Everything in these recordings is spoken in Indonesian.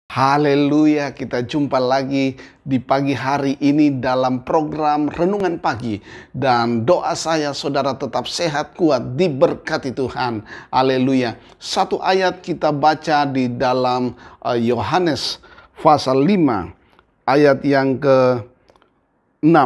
Haleluya, kita jumpa lagi di pagi hari ini dalam program Renungan Pagi. Dan doa saya saudara tetap sehat, kuat, diberkati Tuhan. Haleluya. Satu ayat kita baca di dalam Yohanes pasal 5 ayat yang ke-6.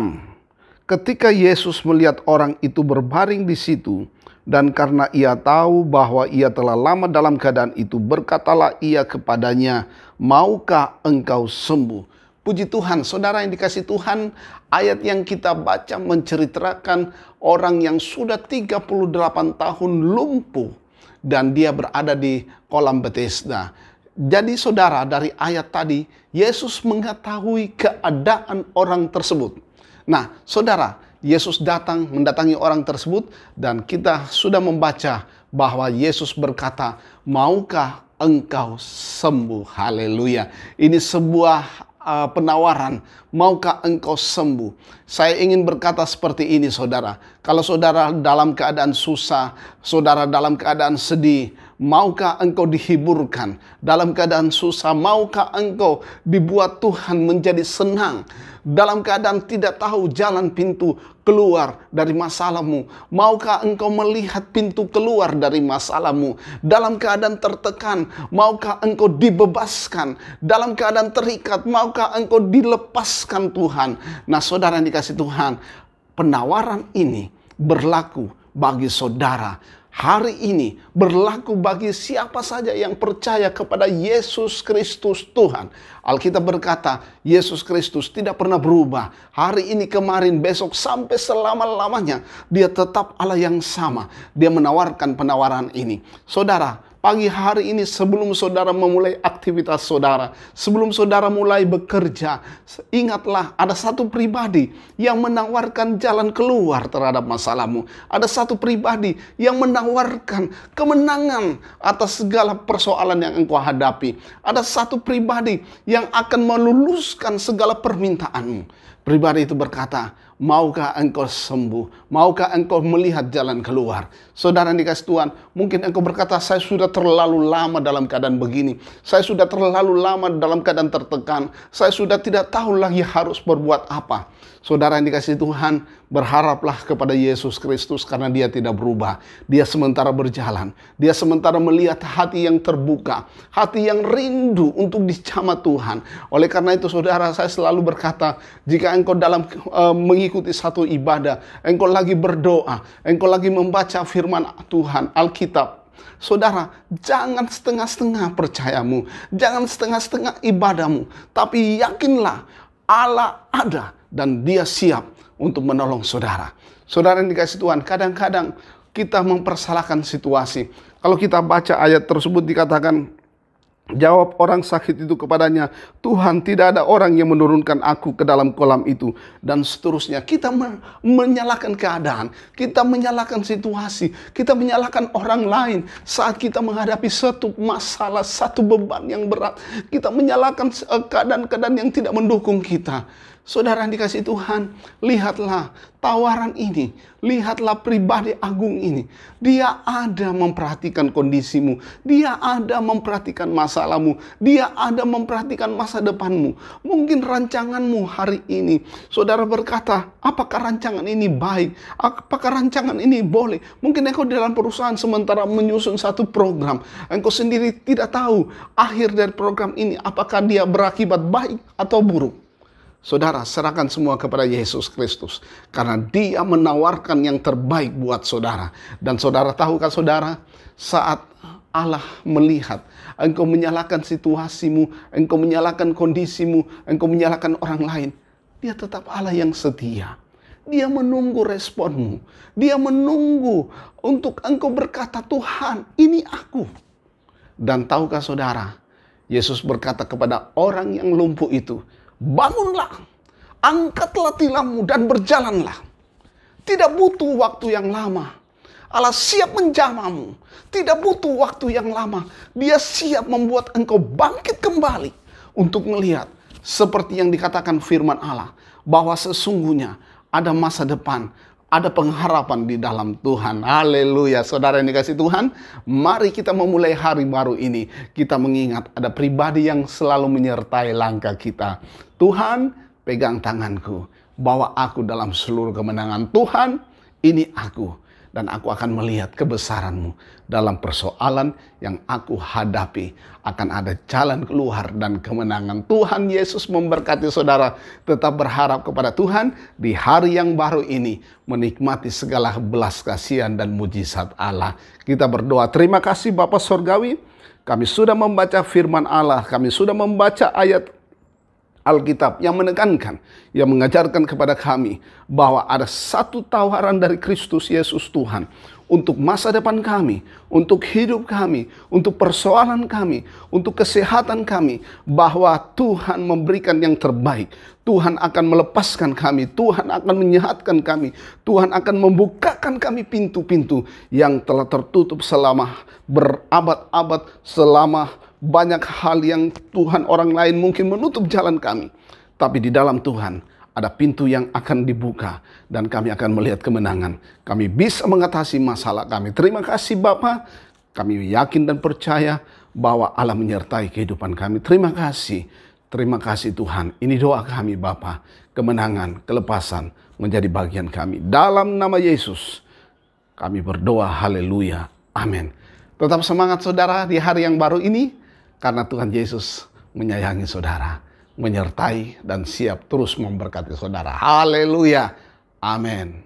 Ketika Yesus melihat orang itu berbaring di situ, dan karena ia tahu bahwa ia telah lama dalam keadaan itu, berkatalah ia kepadanya, "Maukah engkau sembuh?" Puji Tuhan, saudara yang dikasihi Tuhan, ayat yang kita baca menceritakan orang yang sudah 38 tahun lumpuh dan dia berada di kolam Bethesda. Jadi saudara, dari ayat tadi, Yesus mengetahui keadaan orang tersebut. Nah, saudara, Yesus mendatangi orang tersebut dan kita sudah membaca bahwa Yesus berkata, "Maukah engkau sembuh?" Haleluya. Ini sebuah penawaran, maukah engkau sembuh? Saya ingin berkata seperti ini saudara. Kalau saudara dalam keadaan susah, saudara dalam keadaan sedih, maukah engkau dihiburkan? Dalam keadaan susah, maukah engkau dibuat Tuhan menjadi senang? Dalam keadaan tidak tahu jalan pintu keluar dari masalahmu, maukah engkau melihat pintu keluar dari masalahmu? Dalam keadaan tertekan, maukah engkau dibebaskan? Dalam keadaan terikat, maukah engkau dilepaskan Tuhan? Nah, saudara yang dikasihi Tuhan, penawaran ini berlaku bagi saudara. Hari ini berlaku bagi siapa saja yang percaya kepada Yesus Kristus Tuhan. Alkitab berkata, Yesus Kristus tidak pernah berubah. Hari ini, kemarin, besok, sampai selama-lamanya. Dia tetap Allah yang sama. Dia menawarkan penawaran ini. Saudara, pagi hari ini sebelum saudara memulai aktivitas saudara, sebelum saudara mulai bekerja, ingatlah ada satu pribadi yang menawarkan jalan keluar terhadap masalahmu. Ada satu pribadi yang menawarkan kemenangan atas segala persoalan yang engkau hadapi. Ada satu pribadi yang akan meluluskan segala permintaanmu. Pribadi itu berkata, "Maukah engkau sembuh? Maukah engkau melihat jalan keluar?" Saudara yang dikasihi Tuhan, mungkin engkau berkata, "Saya sudah terlalu lama dalam keadaan begini. Saya sudah terlalu lama dalam keadaan tertekan. Saya sudah tidak tahu lagi harus berbuat apa." Saudara yang dikasihi Tuhan, berharaplah kepada Yesus Kristus karena Dia tidak berubah. Dia sementara berjalan. Dia sementara melihat hati yang terbuka, hati yang rindu untuk dijamah Tuhan. Oleh karena itu saudara, saya selalu berkata, jika engkau dalam mengikuti satu ibadah, engkau lagi berdoa, engkau lagi membaca firman Tuhan, Alkitab, saudara, jangan setengah-setengah percayamu, jangan setengah-setengah ibadahmu, tapi yakinlah Allah ada dan Dia siap untuk menolong saudara. Saudara yang dikasihi Tuhan, kadang-kadang kita mempersalahkan situasi. Kalau kita baca ayat tersebut dikatakan, jawab orang sakit itu kepadanya, "Tuhan, tidak ada orang yang menurunkan aku ke dalam kolam itu." Dan seterusnya. Kita menyalahkan keadaan, kita menyalahkan situasi, kita menyalahkan orang lain saat kita menghadapi satu masalah, satu beban yang berat. Kita menyalahkan keadaan-keadaan yang tidak mendukung kita. Saudara yang dikasihi Tuhan, lihatlah tawaran ini. Lihatlah pribadi agung ini. Dia ada memperhatikan kondisimu. Dia ada memperhatikan masalahmu. Dia ada memperhatikan masa depanmu. Mungkin rancanganmu hari ini, saudara berkata, apakah rancangan ini baik? Apakah rancangan ini boleh? Mungkin engkau dalam perusahaan sementara menyusun satu program. Engkau sendiri tidak tahu akhir dari program ini, apakah dia berakibat baik atau buruk. Saudara, serahkan semua kepada Yesus Kristus. Karena Dia menawarkan yang terbaik buat saudara. Dan saudara tahukah saudara, saat Allah melihat engkau menyalahkan situasimu, engkau menyalahkan kondisimu, engkau menyalahkan orang lain, Dia tetap Allah yang setia. Dia menunggu responmu. Dia menunggu untuk engkau berkata, "Tuhan, ini aku." Dan tahukah saudara, Yesus berkata kepada orang yang lumpuh itu, "Bangunlah, angkatlah tilammu dan berjalanlah." Tidak butuh waktu yang lama. Allah siap menjamahmu. Tidak butuh waktu yang lama. Dia siap membuat engkau bangkit kembali untuk melihat seperti yang dikatakan firman Allah, bahwa sesungguhnya ada masa depan, ada pengharapan di dalam Tuhan. Haleluya. Saudara yang dikasihi Tuhan, mari kita memulai hari baru ini. Kita mengingat ada pribadi yang selalu menyertai langkah kita. Tuhan, pegang tanganku, bawa aku dalam seluruh kemenangan. Tuhan, ini aku. Dan aku akan melihat kebesaran-Mu dalam persoalan yang aku hadapi. Akan ada jalan keluar dan kemenangan. Tuhan Yesus memberkati saudara. Tetap berharap kepada Tuhan di hari yang baru ini. Menikmati segala belas kasihan dan mujizat Allah. Kita berdoa. Terima kasih Bapa Sorgawi. Kami sudah membaca firman Allah. Kami sudah membaca ayat Alkitab yang menekankan, yang mengajarkan kepada kami bahwa ada satu tawaran dari Kristus Yesus Tuhan untuk masa depan kami, untuk hidup kami, untuk persoalan kami, untuk kesehatan kami, bahwa Tuhan memberikan yang terbaik. Tuhan akan melepaskan kami, Tuhan akan menyehatkan kami, Tuhan akan membukakan kami pintu-pintu yang telah tertutup selama berabad-abad, selama banyak hal yang Tuhan orang lain mungkin menutup jalan kami. Tapi di dalam Tuhan ada pintu yang akan dibuka dan kami akan melihat kemenangan. Kami bisa mengatasi masalah kami. Terima kasih Bapa. Kami yakin dan percaya bahwa Allah menyertai kehidupan kami. Terima kasih. Terima kasih Tuhan. Ini doa kami Bapa. Kemenangan, kelepasan menjadi bagian kami. Dalam nama Yesus kami berdoa. Haleluya. Amin. Tetap semangat saudara di hari yang baru ini. Karena Tuhan Yesus menyayangi saudara, menyertai dan siap terus memberkati saudara. Haleluya. Amin.